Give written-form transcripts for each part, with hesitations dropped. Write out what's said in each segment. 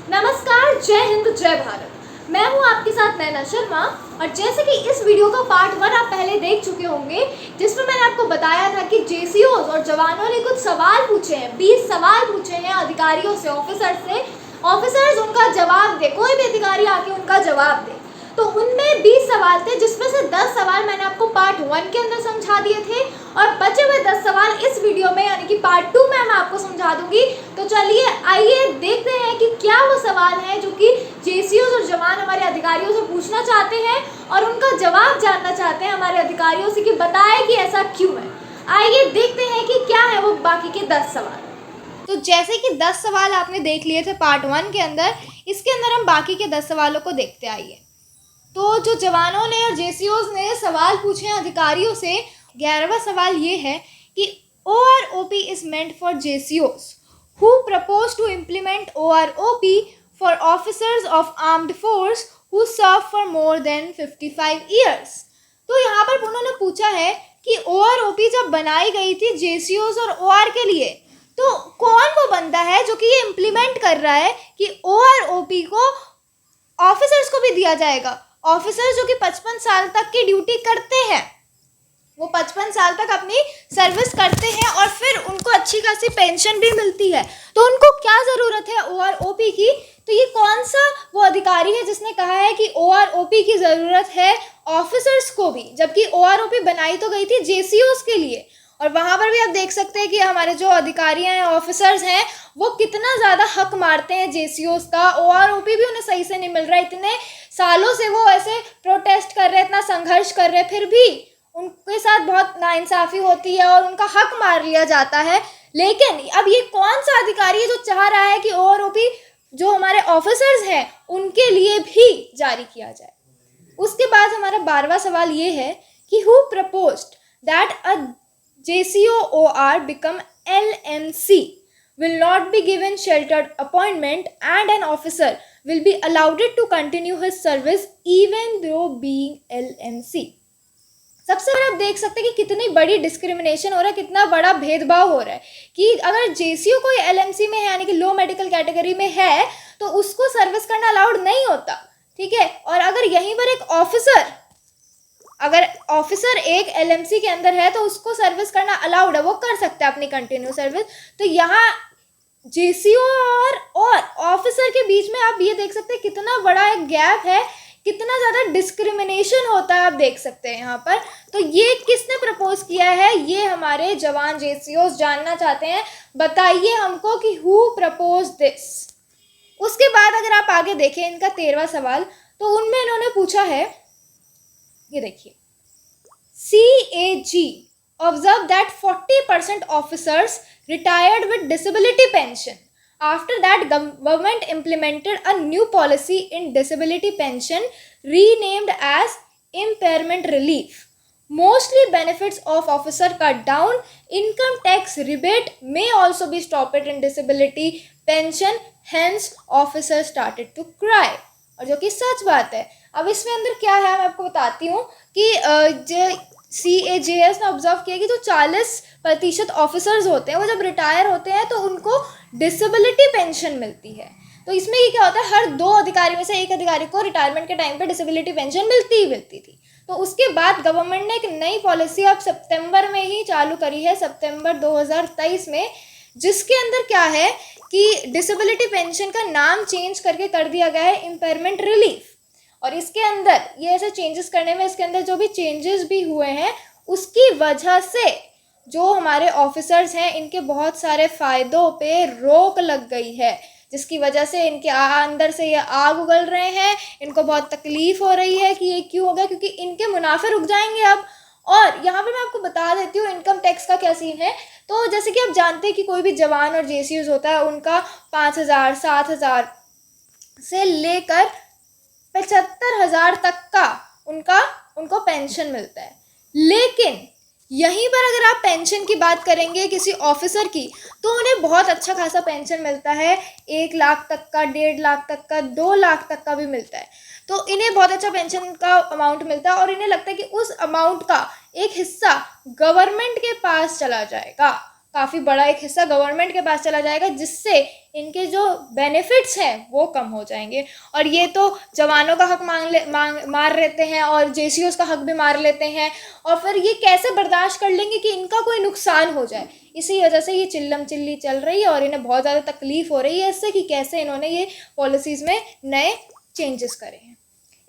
नमस्कार, जय हिंद, जय भारत। मैं हूं आपके साथ नैना शर्मा। और जैसे कि इस वीडियो का पार्ट 1 आप पहले देख चुके होंगे, जिसमें मैंने आपको बताया था कि जेसीओज और जवानों ने कुछ सवाल पूछे हैं, 20 सवाल पूछे हैं अधिकारियों से, ऑफिसर से। ऑफिसर्स उनका जवाब दे, कोई भी अधिकारी आके उनका जवाब दे। तो उनमें 20 सवाल थे, जिसमें से 10 सवाल मैंने आपको पार्ट 1 के अंदर समझा दिए थे और बचे हुए 10 सवाल इस वीडियो में यानी कि पार्ट 2 में मैं आपको समझा दूंगी। तो चलिए आइए देखते हैं कि क्या वो सवाल है जो कि जेसीओज और जवान हमारे अधिकारियों से पूछना चाहते हैं और उनका जवाब जानना चाहते हैं हमारे अधिकारियों से कि बताएं कि ऐसा क्यों है। आइए देखते हैं कि क्या है वो बाकी के 10 सवाल। तो जैसे कि 10 सवाल आपने देख लिए थे पार्ट 1 के अंदर, इसके अंदर हम बाकी के 10 सवालों को देखते आइए। तो जो जवानों ने और जेसीओज ने सवाल पूछे हैं अधिकारियों से, 11वां सवाल ये है कि OROP इज मेंट फॉर जेसीओज who propose to implement OROP for officers of armed force who serve for more than 55 years. तो यहाँ पर उन्होंने पूछा है कि OROP जब बनाई गई थी जेसीओज और OR के लिए, तो कौन वो बंदा है जो कि ये इम्प्लीमेंट कर रहा है कि OROP को ऑफिसर्स को भी दिया जाएगा। ऑफिसर्स जो कि 55 साल तक की ड्यूटी करते हैं, वो 55 साल तक अपनी सर्विस करते हैं और फिर उनको अच्छी खासी पेंशन भी मिलती है, तो उनको क्या ज़रूरत है OROP की। तो ये कौन सा वो अधिकारी है जिसने कहा है कि OROP की ज़रूरत है ऑफिसर्स को भी, जबकि OROP बनाई तो गई थी जेसीओज के लिए। और वहाँ पर भी आप देख सकते हैं कि हमारे जो अधिकारी हैं, ऑफिसर्स हैं, वो कितना ज़्यादा हक मारते हैं जेसीओज का। OROP भी उन्हें सही से नहीं मिल रहा है, इतने सालों से वो ऐसे प्रोटेस्ट कर रहे हैं, इतना संघर्ष कर रहे हैं, फिर भी उनके साथ बहुत नाइंसाफ़ी होती है और उनका हक मार लिया जाता है। लेकिन अब ये कौन सा अधिकारी है जो चाह रहा है कि OROP जो हमारे ऑफिसर्स हैं उनके लिए भी जारी किया जाए। उसके बाद हमारा 12वां सवाल ये है कि who proposed that a JCOOR become LMC will not be given sheltered appointment and an officer will be allowed to continue his service even though being LMC। सबसे पहले आप देख सकते हैं कि कितनी बड़ी डिस्क्रिमिनेशन हो रहा है, कितना बड़ा भेदभाव हो रहा है कि अगर जेसीओ कोई LMC में है यानी कि लो मेडिकल कैटेगरी में है तो उसको सर्विस करना अलाउड नहीं होता, ठीक है। और अगर यहीं पर एक ऑफिसर एक LMC के अंदर है तो उसको सर्विस करना अलाउड है, वो कर सकता है अपनी कंटिन्यू सर्विस। तो यहाँ जेसीओ और ऑफिसर के बीच में आप ये देख सकते हैं कितना बड़ा एक गैप है, कितना ज़्यादा डिस्क्रिमिनेशन होता है, आप देख सकते हैं यहाँ पर। तो ये किसने प्रपोज किया है, ये हमारे जवान जेसीओज जानना चाहते हैं। बताइए हमको कि हु प्रपोज दिस। उसके बाद अगर आप आगे देखें इनका 13वां सवाल, तो उनमें इन्होंने पूछा है, ये देखिए, CAG observed that 40% officers retired with disability pension. After that, government implemented a new policy in disability pension renamed as impairment relief. Mostly benefits of officer cut down. Income tax rebate may also be stopped in disability pension. Hence, officers started to cry. और जो कि सच बात है। अब इसमें अंदर क्या है मैं आपको बताती हूँ कि CAJS ने ऑब्जर्व किया कि जो 40% ऑफिसर्स होते हैं वो जब रिटायर होते हैं तो उनको डिसेबिलिटी पेंशन मिलती है। तो इसमें ये क्या होता है, हर 2 अधिकारी में से एक अधिकारी को रिटायरमेंट के टाइम पे डिसेबिलिटी पेंशन मिलती थी। तो उसके बाद गवर्नमेंट ने एक नई पॉलिसी अब सितंबर में ही चालू करी है, सितंबर 2023 में, जिसके अंदर क्या है कि डिसेबिलिटी पेंशन का नाम चेंज करके कर दिया गया है इम्पेयरमेंट रिलीफ। और इसके अंदर ये ऐसे चेंजेस करने में इसके अंदर जो भी चेंजेस भी हुए हैं उसकी वजह से जो हमारे ऑफिसर्स हैं इनके बहुत सारे फ़ायदों पे रोक लग गई है, जिसकी वजह से इनके अंदर से ये आग उगल रहे हैं, इनको बहुत तकलीफ़ हो रही है कि ये क्यों हो गया, क्योंकि इनके मुनाफे रुक जाएंगे अब। और यहाँ पे मैं आपको बता देती हूँ इनकम टैक्स का क्या सीन है। तो जैसे कि आप जानते हैं कि कोई भी जवान और जेसीओज होता है उनका 5,000 7,000 से लेकर 75,000 तक का उनको पेंशन मिलता है। लेकिन यहीं पर अगर आप पेंशन की बात करेंगे किसी ऑफिसर की तो उन्हें बहुत अच्छा खासा पेंशन मिलता है, 1 लाख तक का, 1.5 लाख तक का, 2 लाख तक का भी मिलता है। तो इन्हें बहुत अच्छा पेंशन का अमाउंट मिलता है और इन्हें लगता है कि उस अमाउंट का एक हिस्सा गवर्नमेंट के पास चला जाएगा। काफ़ी बड़ा एक हिस्सा गवर्नमेंट के पास चला जाएगा, जिससे इनके जो बेनिफिट्स हैं वो कम हो जाएंगे। और ये तो जवानों का हक मार लेते हैं और जेसीओस का हक भी मार लेते हैं, और फिर ये कैसे बर्दाश्त कर लेंगे कि इनका कोई नुकसान हो जाए। इसी वजह से ये चिल्लम चिल्ली चल रही है और इन्हें बहुत ज़्यादा तकलीफ हो रही है इससे कि कैसे इन्होंने ये पॉलिसीज़ में नए चेंजेस करे हैं।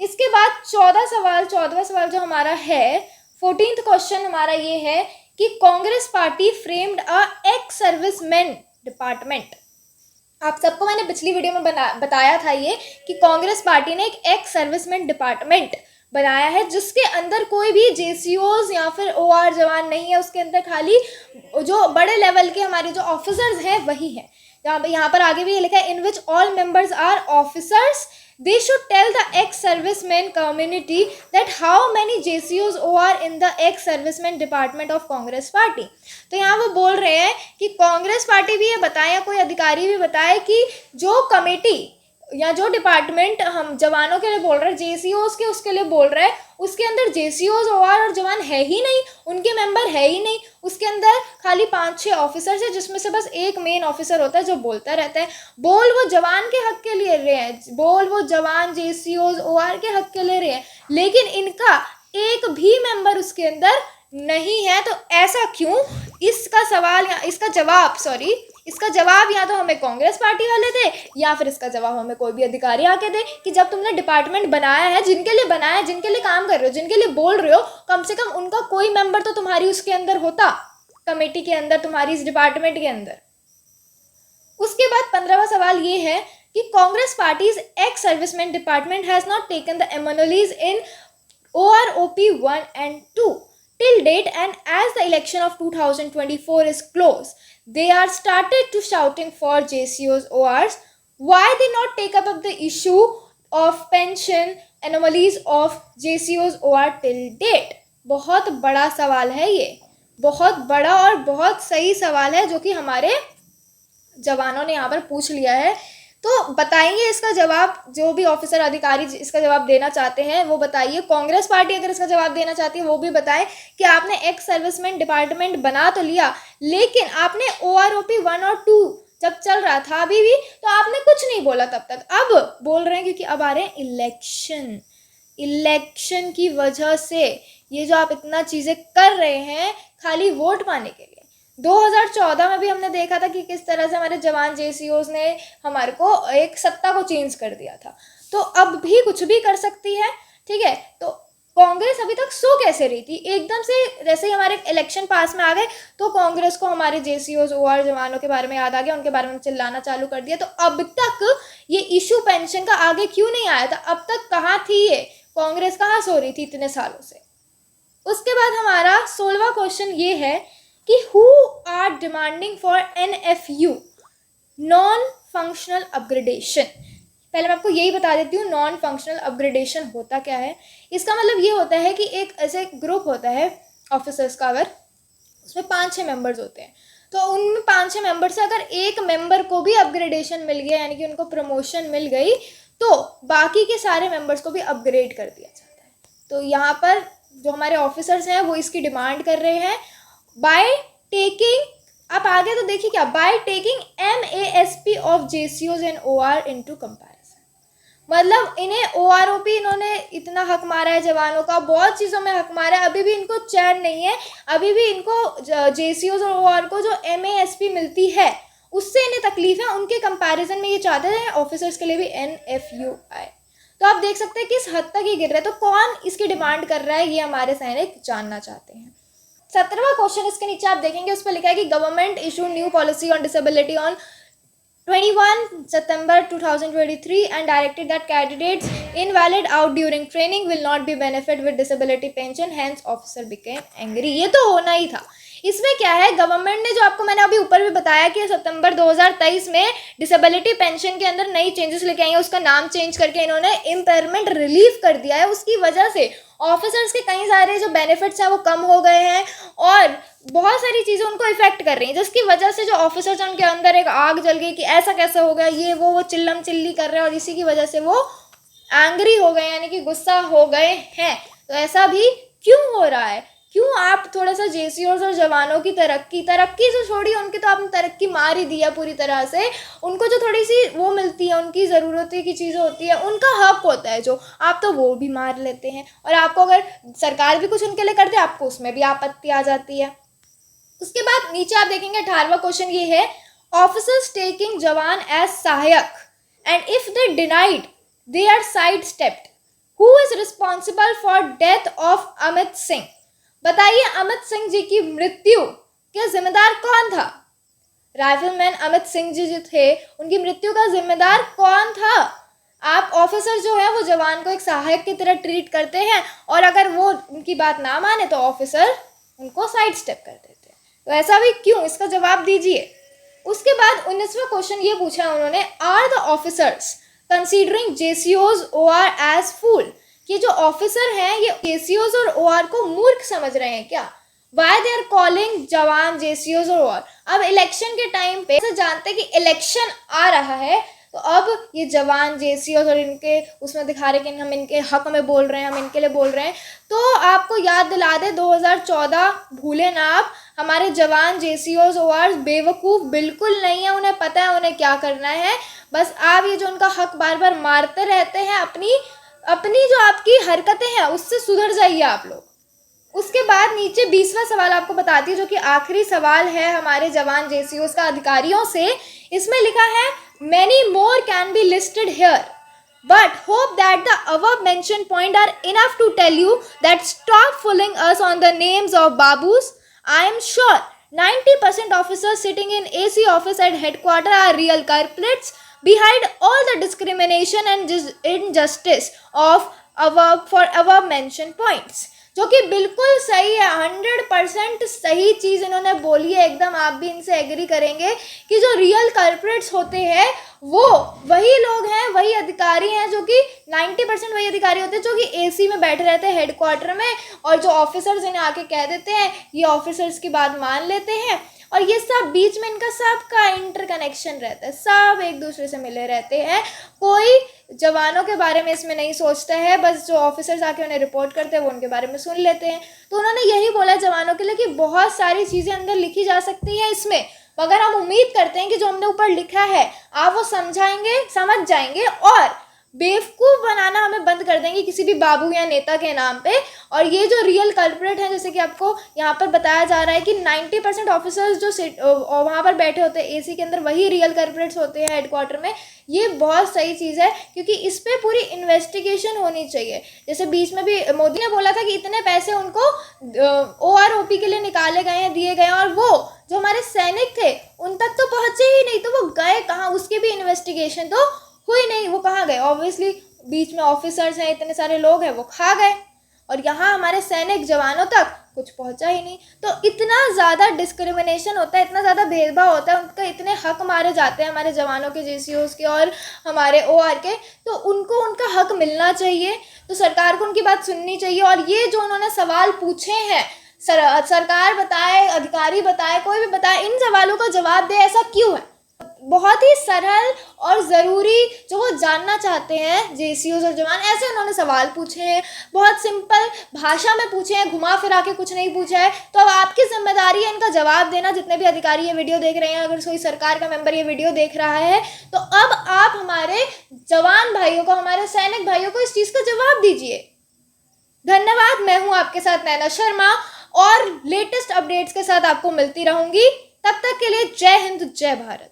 इसके बाद 14वां सवाल जो हमारा है, 14th क्वेश्चन हमारा ये है कि कांग्रेस पार्टी फ्रेम्ड अ एक्स सर्विसमैन डिपार्टमेंट। आप सबको मैंने पिछली वीडियो में बताया था ये कि कांग्रेस पार्टी ने एक एक्स सर्विसमैन डिपार्टमेंट बनाया है, जिसके अंदर कोई भी जेसीओज या फिर ओआर जवान नहीं है। उसके अंदर खाली जो बड़े लेवल के हमारे जो ऑफिसर्स हैं वही हैं। यहाँ पर आगे भी ये लिखा है, in which all members are officers, they should tell the ex-servicemen community that how many JCOs are in the ex-servicemen department of Congress party। तो यहाँ वो बोल रहे हैं कि कांग्रेस पार्टी भी ये बताए या कोई अधिकारी भी बताए कि जो कमेटी या जो डिपार्टमेंट हम जवानों के लिए बोल रहे हैं, जेसीओज के उसके लिए बोल रहे हैं, उसके अंदर जेसीओज और जवान है ही नहीं, उनके मेंबर है ही नहीं। उसके अंदर खाली 5-6 ऑफिसर्स है, जिसमें से बस एक मेन ऑफिसर होता है जो बोलता रहता है। बोल वो जवान के हक के लिए रहे हैं, बोल वो जवान जेसीओज ओआर के हक के ले रहे हैं, लेकिन इनका एक भी मेंबर उसके अंदर नहीं है। तो ऐसा क्यों? इसका सवाल या इसका जवाब या तो हमें कांग्रेस पार्टी वाले दे, या फिर इसका जवाब हमें कोई भी अधिकारी आके दे कि जब तुमने डिपार्टमेंट बनाया है, जिनके लिए बनाया है, जिनके लिए काम कर रहे हो, जिनके लिए बोल रहे हो, कम से कम उनका कोई मेंबर तो तुम्हारी उसके अंदर होता, कमेटी के अंदर, तुम्हारी इस डिपार्टमेंट के अंदर। उसके बाद 15वां सवाल ये है कि Congress parties ex serviceman department has not taken the anomalies in OROP 1 and 2 till date, and as the election of 2024 is close, they are started to shouting for JCOs ORs. Why they not take up the issue of pension anomalies of JCOs OR till date? बहुत बड़ा सवाल है ये, बहुत बड़ा और बहुत सही सवाल है जो कि हमारे जवानों ने यहाँ पर पूछ लिया है। तो बताइए इसका जवाब, जो भी ऑफिसर अधिकारी इसका जवाब देना चाहते हैं वो बताइए। कांग्रेस पार्टी अगर इसका जवाब देना चाहती है वो भी बताएं कि आपने एक्स सर्विसमैन डिपार्टमेंट बना तो लिया, लेकिन आपने OROP 1 और 2 जब चल रहा था अभी भी, तो आपने कुछ नहीं बोला तब तक। अब बोल रहे हैं क्योंकि अब आ रहे हैं इलेक्शन की वजह से ये जो आप इतना चीज़ें कर रहे हैं खाली वोट पाने के लिए। 2014 में भी हमने देखा था कि किस तरह से हमारे जवान जेसीओज ने हमारे को एक सत्ता को चेंज कर दिया था, तो अब भी कुछ भी कर सकती है। ठीक है, तो कांग्रेस अभी तक सो कैसे रही थी? एकदम से जैसे ही हमारे इलेक्शन पास में आ गए तो कांग्रेस को हमारे जेसीओज ओआर जवानों के बारे में याद आ गया, उनके बारे में चिल्लाना चालू कर दिया। तो अब तक ये इशू पेंशन का आगे क्यों नहीं आया था? अब तक कहाँ थी ये कांग्रेस, कहाँ सो रही थी इतने सालों से? उसके बाद हमारा 16वां क्वेश्चन ये है कि who are demanding for NFU non functional upgradation. पहले मैं आपको यही बता देती हूँ नॉन फंक्शनल अपग्रेडेशन होता क्या है। इसका मतलब ये होता है कि एक ऐसे ग्रुप होता है ऑफिसर्स का, अगर उसमें 5-6 मेंबर्स होते हैं, तो उनमें 5-6 मेंबर से अगर एक मेंबर को भी अपग्रेडेशन मिल गया, यानी कि उनको प्रमोशन मिल गई, तो बाकी के सारे मेंबर्स को भी अपग्रेड कर दिया जाता है। तो यहाँ पर जो हमारे ऑफिसर्स हैं वो इसकी डिमांड कर रहे हैं बाय टेकिंग, आप आगे तो देखिए क्या, by taking MASP of JCOs and OR into comparison. मतलब इन्हें OROP, इन्होंने इतना हक मारा है जवानों का, बहुत चीज़ों में हक मारा है, अभी भी इनको चैन नहीं है, अभी भी इनको JCOs और OR को जो MASP मिलती है उससे इन्हें तकलीफ है। उनके कंपैरिजन में ये चाहते हैं ऑफिसर्स के लिए भी NFU आए। तो आप देख सकते हैं किस हद तक ये गिर रहा है। तो कौन इसकी डिमांड कर रहा है ये हमारे सैनिक जानना चाहते हैं। 17वां क्वेश्चन इसके नीचे आप देखेंगे, उस पर लिखा है कि government issue new policy on disability on 21 September 2023 and directed that candidates invalid out during training will not be benefit with disability pension, hence officer became angry। ये तो होना ही था। इसमें क्या है, गवर्नमेंट ने जो आपको मैंने अभी ऊपर भी बताया कि सितंबर 2023 में डिसेबिलिटी पेंशन के अंदर नई चेंजेस लेके आई है, उसका नाम चेंज करके इन्होंने इम्पेयरमेंट रिलीफ कर दिया है। उसकी वजह से ऑफिसर्स के कई सारे जो बेनिफिट्स हैं वो कम हो गए हैं और बहुत सारी चीज़ें उनको इफेक्ट कर रही हैं, जिसकी वजह से जो ऑफिसर्स हैं उनके अंदर एक आग जल गई कि ऐसा कैसे हो गया, ये वो चिल्लम चिल्ली कर रहे हैं और इसी की वजह से वो एंग्री हो गए, यानी कि गुस्सा हो गए हैं। तो ऐसा भी क्यों हो रहा है? क्यों आप थोड़ा सा जेसीओज और जवानों की तरक्की जो छोड़ी, उनकी तो आपने तरक्की मार ही दिया पूरी तरह से। उनको जो थोड़ी सी वो मिलती है, उनकी ज़रूरतें की चीज़ें होती है, उनका हक होता है जो, आप तो वो भी मार लेते हैं। और आपको अगर सरकार भी कुछ उनके लिए कर दे, आपको उसमें भी आपत्ति आ जाती है। उसके बाद नीचे आप देखेंगे 18वां क्वेश्चन ये है, ऑफिसर्स टेकिंग जवान एज सहायक and if they denied they are sidestepped, who is responsible for death of Amit Singh. बताइए अमित सिंह जी की मृत्यु के जिम्मेदार कौन था? राइफलमैन अमित सिंह जी जो थे, उनकी मृत्यु का जिम्मेदार कौन था? आप ऑफिसर जो है वो जवान को एक सहायक की तरह ट्रीट करते हैं, और अगर वो उनकी बात ना माने तो ऑफिसर उनको साइड स्टेप कर देते हैं। तो ऐसा भी क्यों, इसका जवाब दीजिए। उसके बाद 19वां क्वेश्चन ये पूछा उन्होंने, आर द ऑफिसर्स कंसीडरिंग जेसीओज ओआर एज फूल। ये जो ऑफिसर हैं ये जेसीओज और ओआर को मूर्ख समझ रहे हैं क्या? वाई दे आर कॉलिंग जवान जेसीओज और ओआर। अब इलेक्शन के टाइम पे जानते हैं कि इलेक्शन आ रहा है, तो अब ये जवान जेसीओज और इनके उसमें दिखा रहे कि हम इनके हक में बोल रहे हैं, हम इनके लिए बोल रहे हैं। तो आपको याद दिला दे 2014, भूले ना आप, हमारे जवान जेसीओज ओआर बेवकूफ़ बिल्कुल नहीं है, उन्हें पता है उन्हें क्या करना है। बस आप ये जो उनका हक बार बार मारते रहते हैं, अपनी जो आपकी हरकतें हैं उससे सुधर जाइए आप लोग। उसके बाद नीचे 20वां सवाल आपको बताती है, जो कि आखिरी सवाल है हमारे जवान जेसीओज का अधिकारियों से। इसमें लिखा है, many more can be listed here but hope that the above mentioned point are enough to tell you that stop fooling us on the names of babus. I am sure 90% officers sitting in AC office at headquarters are real culprits behind all the discrimination and injustice of above mentioned points. जो कि बिल्कुल सही है, 100% सही चीज़ इन्होंने बोली है एकदम। आप भी इनसे एग्री करेंगे कि जो रियल कल्प्रिट्स होते हैं वो वही लोग हैं, वही अधिकारी हैं, जो कि 90% वही अधिकारी होते हैं जो कि एसी में बैठे रहते हैं हेडक्वार्टर में, और जो ऑफिसर्स इन्हें आके कह देते हैं ये ऑफिसर्स की बात मान लेते हैं। और ये सब बीच में इनका सबका इंटरकनेक्शन रहता है, सब एक दूसरे से मिले रहते हैं। कोई जवानों के बारे में इसमें नहीं सोचता है, बस जो ऑफिसर्स आके उन्हें रिपोर्ट करते हैं वो उनके बारे में सुन लेते हैं। तो उन्होंने यही बोला जवानों के लिए कि बहुत सारी चीज़ें अंदर लिखी जा सकती हैं इसमें, मगर हम उम्मीद करते हैं कि जो हमने ऊपर लिखा है आप वो समझाएंगे, समझ जाएंगे और बेवकूफ़ बनाना हमें बंद कर देंगे किसी भी बाबू या नेता के नाम पे। और ये जो रियल कल्प्रेट हैं, जैसे कि आपको यहाँ पर बताया जा रहा है कि 90% ऑफिसर्स जो वहाँ पर बैठे होते हैं एसी के अंदर, वही रियल कल्प्रेट्स होते हैं हेडक्वार्टर में। ये बहुत सही चीज़ है, क्योंकि इस पर पूरी इन्वेस्टिगेशन होनी चाहिए। जैसे बीच में भी मोदी ने बोला था कि इतने पैसे उनको OROP के लिए निकाले गए हैं, दिए गए हैं, और वो जो हमारे सैनिक थे उन तक तो पहुँचे ही नहीं, तो वो गए कहाँ, उसकी भी इन्वेस्टिगेशन तो हुई नहीं, वो कहाँ गए? ऑब्वियसली बीच में ऑफिसर्स हैं, इतने सारे लोग हैं, वो खा गए, और यहाँ हमारे सैनिक जवानों तक कुछ पहुँचा ही नहीं। तो इतना ज़्यादा डिस्क्रिमिनेशन होता है, इतना ज़्यादा भेदभाव होता है, उनका इतने हक मारे जाते हैं हमारे जवानों के, जेसीओज के और हमारे OR के। तो उनको उनका हक मिलना चाहिए, तो सरकार को उनकी बात सुननी चाहिए। और ये जो उन्होंने सवाल पूछे हैं, सरकार बताए, अधिकारी बताए, कोई भी बताए, इन सवालों का जवाब दे, ऐसा क्यों है? बहुत ही सरल और ज़रूरी जो वो जानना चाहते हैं जेसीओज और जवान, ऐसे उन्होंने सवाल पूछे हैं, बहुत सिंपल भाषा में पूछे हैं, घुमा फिरा के कुछ नहीं पूछा है। तो अब आपकी जिम्मेदारी है इनका जवाब देना। जितने भी अधिकारी ये वीडियो देख रहे हैं, अगर कोई सरकार का मेंबर ये वीडियो देख रहा है, तो अब आप हमारे जवान भाइयों को, हमारे सैनिक भाइयों को इस चीज़ का जवाब दीजिए। धन्यवाद। मैं हूँ आपके साथ नैना शर्मा, और लेटेस्ट अपडेट्स के साथ आपको मिलती रहूँगी। तब तक के लिए जय हिंद, जय भारत।